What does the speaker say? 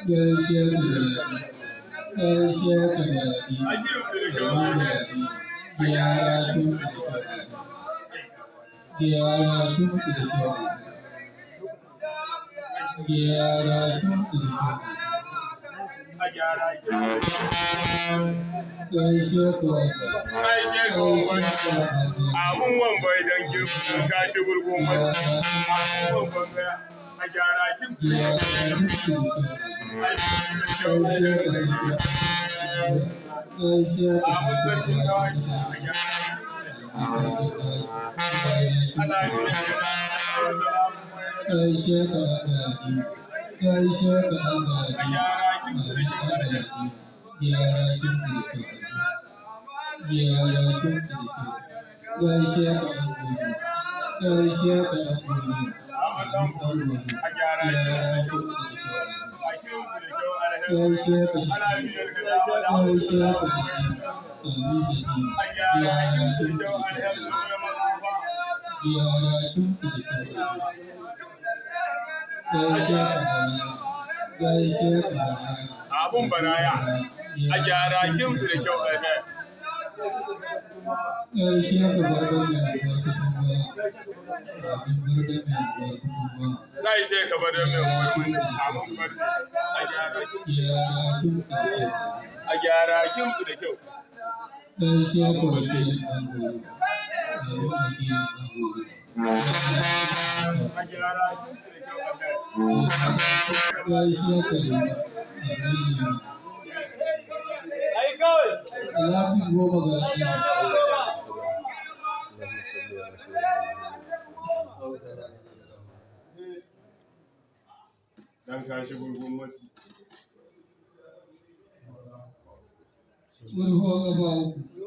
gaishe ku da gaishe ku da gyara tun su da kyau gyara tun su da kyau gyara tun su da kyau gaishe ku gaishe ku abun wambai don girma kashi gurgun masu abun wambai a gyara kin abun baraya a gyara kin su da kyau gaishe ka bada mai a gyara kin su da kyau gaishe ku wakilin ɗangoro wakilin ɗangoro gaishe ku da alafi goma ga dan kashi gurgun matsi Urho ƙafa uku